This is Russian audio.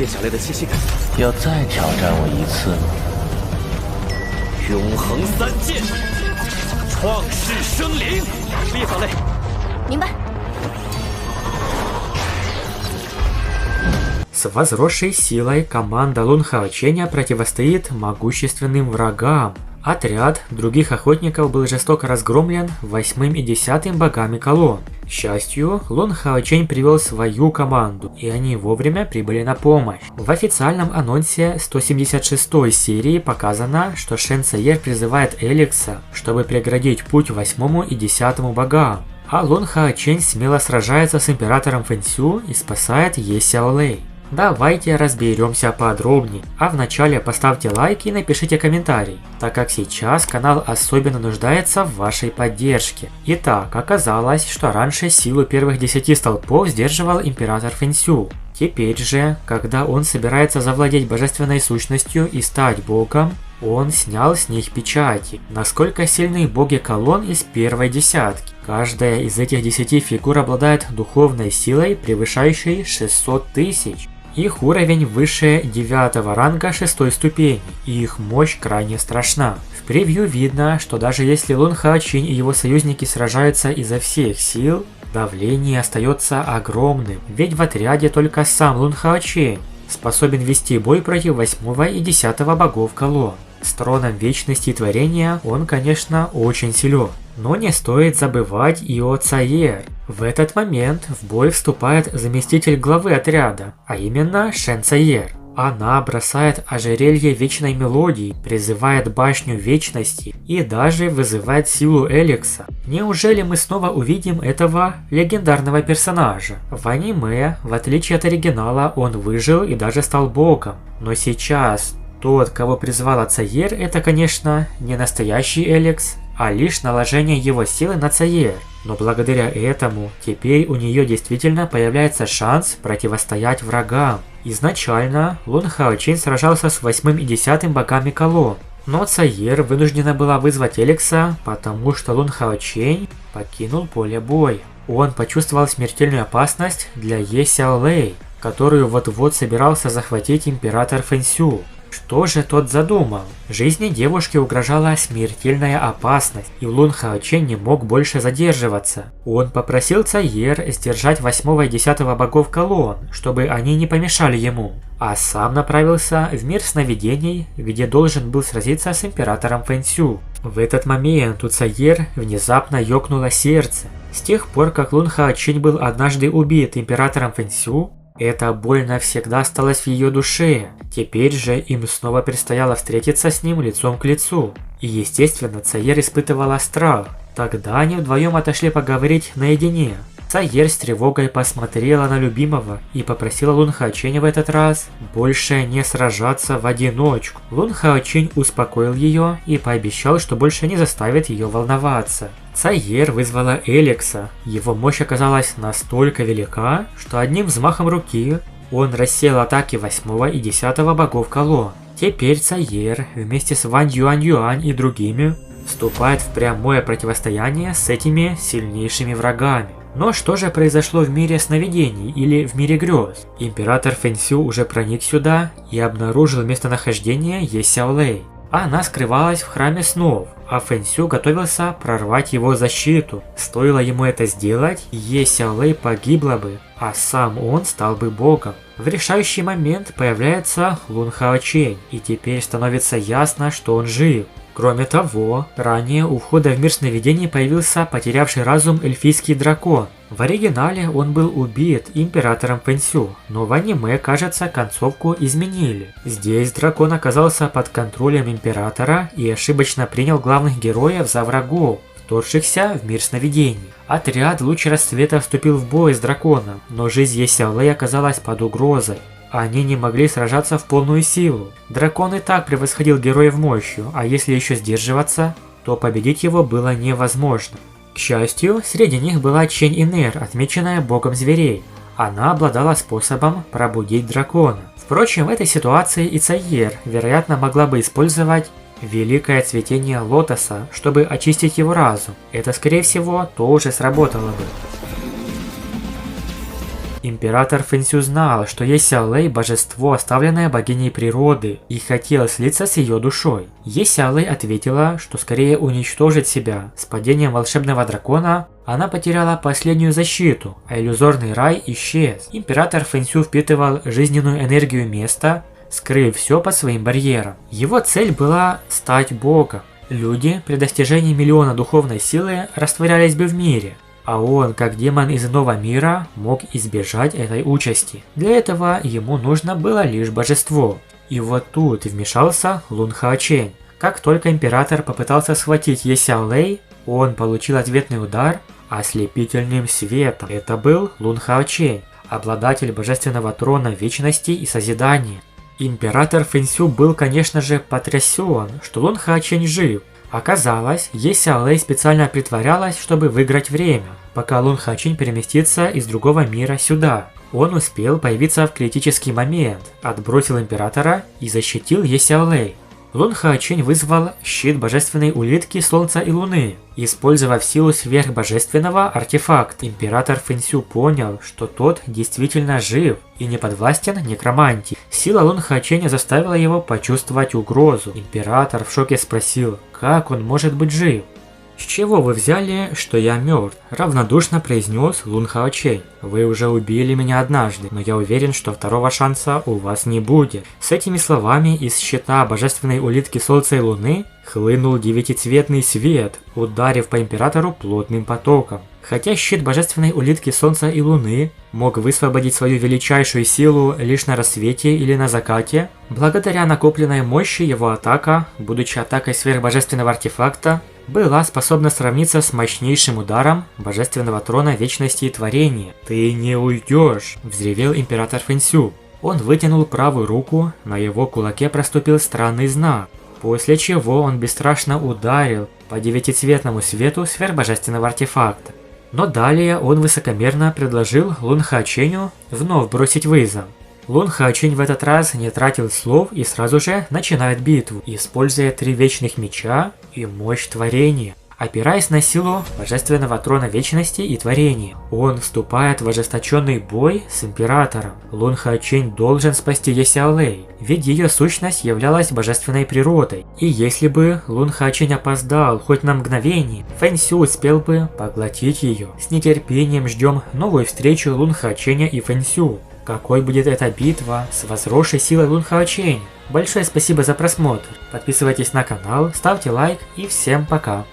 变下来的气息感。要再挑战我一次吗？永恒三剑，创世生灵，立法类。明白。 С возросшей силой команда Лун Хаоченя противостоит могущественным врагам. Отряд других охотников был жестоко разгромлен 8 и 10 богами колонн. К счастью, Лун Хаочень привел свою команду, и они вовремя прибыли на помощь. В официальном анонсе 176 серии показано, что Шэн Цзэйэр призывает Эликса, чтобы преградить путь 8 и 10 богам. А Лун Хаочень смело сражается с императором Фэнсю и спасает Е Сяо Лэй. Давайте разберемся подробнее, а вначале поставьте лайк и напишите комментарий, так как сейчас канал особенно нуждается в вашей поддержке. Итак, оказалось, что раньше силу первых 10 столпов сдерживал император Фэнсю. Теперь же, когда он собирается завладеть божественной сущностью и стать богом, он снял с них печати. Насколько сильны боги колонн из первой десятки? Каждая из этих 10 фигур обладает духовной силой, превышающей 600 тысяч. Их уровень выше 9 ранга 6 ступени, и их мощь крайне страшна. В превью видно, что даже если Лун Хаочень и его союзники сражаются изо всех сил, давление остается огромным, ведь в отряде только сам Лун Хаочень способен вести бой против 8 и 10 богов колонн. С троном вечности и творения он, конечно, очень силен. Но не стоит забывать и о Цзэйэр. В этот момент в бой вступает заместитель главы отряда, а именно Шэн Цзэйэр. Она бросает ожерелье вечной мелодии, призывает башню вечности и даже вызывает силу Эликса. Неужели мы снова увидим этого легендарного персонажа? В аниме, в отличие от оригинала, он выжил и даже стал богом. Но сейчас тот, кого призвала Цзэйэр, это, конечно, не настоящий Эликс, а лишь наложение его силы на Цзэйэр. Но благодаря этому, теперь у нее действительно появляется шанс противостоять врагам. Изначально Лун Хаочень сражался с 8 и 10 богами колонн, но Цзэйэр вынуждена была вызвать Эликса, потому что Лун Хаочень покинул поле боя. Он почувствовал смертельную опасность для Е Сяо Лэй, которую вот-вот собирался захватить император Фэнсю. Что же тот задумал? Жизни девушки угрожала смертельная опасность, и Лун Хаочень не мог больше задерживаться. Он попросил Цзэйэр сдержать 8 и 10 богов колонн, чтобы они не помешали ему, а сам направился в мир сновидений, где должен был сразиться с императором Фэнсю. В этот момент у Цзэйэр внезапно ёкнуло сердце. С тех пор, как Лун Хаочень был однажды убит императором Фэнсю, эта боль навсегда осталась в ее душе. Теперь же им снова предстояло встретиться с ним лицом к лицу. И естественно, Цзэйэр испытывала страх. Тогда они вдвоем отошли поговорить наедине. Цзэйэр с тревогой посмотрела на любимого и попросила Лун Хаоченя в этот раз больше не сражаться в одиночку. Лун Хаочень успокоил ее и пообещал, что больше не заставит ее волноваться. Цзэйэр вызвала Эликса. Его мощь оказалась настолько велика, что одним взмахом руки он рассеял атаки 8 и 10 богов колонн. Теперь Цзэйэр вместе с Вань Юань и другими вступает в прямое противостояние с этими сильнейшими врагами. Но что же произошло в мире сновидений или в мире грез? Император Фэнсю уже проник сюда и обнаружил местонахождение Е Сяо Лэй. Она скрывалась в храме снов, а Фэнсю готовился прорвать его защиту. Стоило ему это сделать, Е Сяо Лэй погибла бы, а сам он стал бы богом. В решающий момент появляется Лун Хаочень, и теперь становится ясно, что он жив. Кроме того, ранее у входа в мир сновидений появился потерявший разум эльфийский дракон. В оригинале он был убит императором Фэнсю, но в аниме, кажется, концовку изменили. Здесь дракон оказался под контролем императора и ошибочно принял главных героев за врагов, вторгшихся в мир сновидений. Отряд Луч Рассвета вступил в бой с драконом, но жизнь Е Сяо Лэй оказалась под угрозой. Они не могли сражаться в полную силу. Дракон и так превосходил героев мощью, а если еще сдерживаться, то победить его было невозможно. К счастью, среди них была Чэнь Инэр, отмеченная богом зверей. Она обладала способом пробудить дракона. Впрочем, в этой ситуации и Цзэйэр, вероятно, могла бы использовать великое цветение лотоса, чтобы очистить его разум. Это, скорее всего, тоже сработало бы. Император Фэнсю знал, что Е Сяолэй – божество, оставленное богиней природы, и хотел слиться с ее душой. Е Сяолэй ответила, что скорее уничтожит себя. С падением волшебного дракона она потеряла последнюю защиту, а иллюзорный рай исчез. Император Фэнсю впитывал жизненную энергию места, скрыв все под своим барьером. Его цель была стать богом. Люди при достижении миллиона духовной силы растворялись бы в мире, а он, как демон из иного мира, мог избежать этой участи. Для этого ему нужно было лишь божество. И вот тут вмешался Лун Хаочень. Как только император попытался схватить Е Сяолэй, он получил ответный удар ослепительным светом. Это был Лун Хаочень, обладатель божественного трона вечности и созидания. Император Фэнсю был, конечно же, потрясен, что Лун Хаочень жив. Оказалось, Е Сяолэй специально притворялась, чтобы выиграть время, пока Лун Хаочень переместится из другого мира сюда. Он успел появиться в критический момент, отбросил императора и защитил Е Сяолэй. Лун Хаочень вызвал щит божественной улитки Солнца и Луны. Использовав силу сверхбожественного артефакта, император Фэнсю понял, что тот действительно жив и не подвластен некромантии. Сила Лун Хаоченя заставила его почувствовать угрозу. Император в шоке спросил, как он может быть жив. «С чего вы взяли, что я мертв?» – равнодушно произнес Лун Хаочень. «Вы уже убили меня однажды, но я уверен, что второго шанса у вас не будет». С этими словами из щита божественной улитки Солнца и Луны хлынул девятицветный свет, ударив по императору плотным потоком. Хотя щит божественной улитки Солнца и Луны мог высвободить свою величайшую силу лишь на рассвете или на закате, благодаря накопленной мощи его атака, будучи атакой сверхбожественного артефакта, была способна сравниться с мощнейшим ударом божественного трона вечности и творения. «Ты не уйдешь!» – взревел император Фэнсю. Он вытянул правую руку, на его кулаке проступил странный знак, после чего он бесстрашно ударил по девятицветному свету сверхбожественного артефакта. Но далее он высокомерно предложил Лун Хаоченю вновь бросить вызов. Лун Хаочень в этот раз не тратил слов и сразу же начинает битву, используя 3 вечных меча и мощь творения. Опираясь на силу божественного трона вечности и творения, он вступает в ожесточенный бой с императором. Лун Хаочень должен спасти Е Сяолэй, ведь ее сущность являлась божественной природой. И если бы Лун Хаочень опоздал хоть на мгновение, Фэнсю успел бы поглотить ее. С нетерпением ждем новую встречу Лун Хаоченя и Фэнсю. Какой будет эта битва с возросшей силой Лун Хаоченя? Большое спасибо за просмотр. Подписывайтесь на канал, ставьте лайк и всем пока.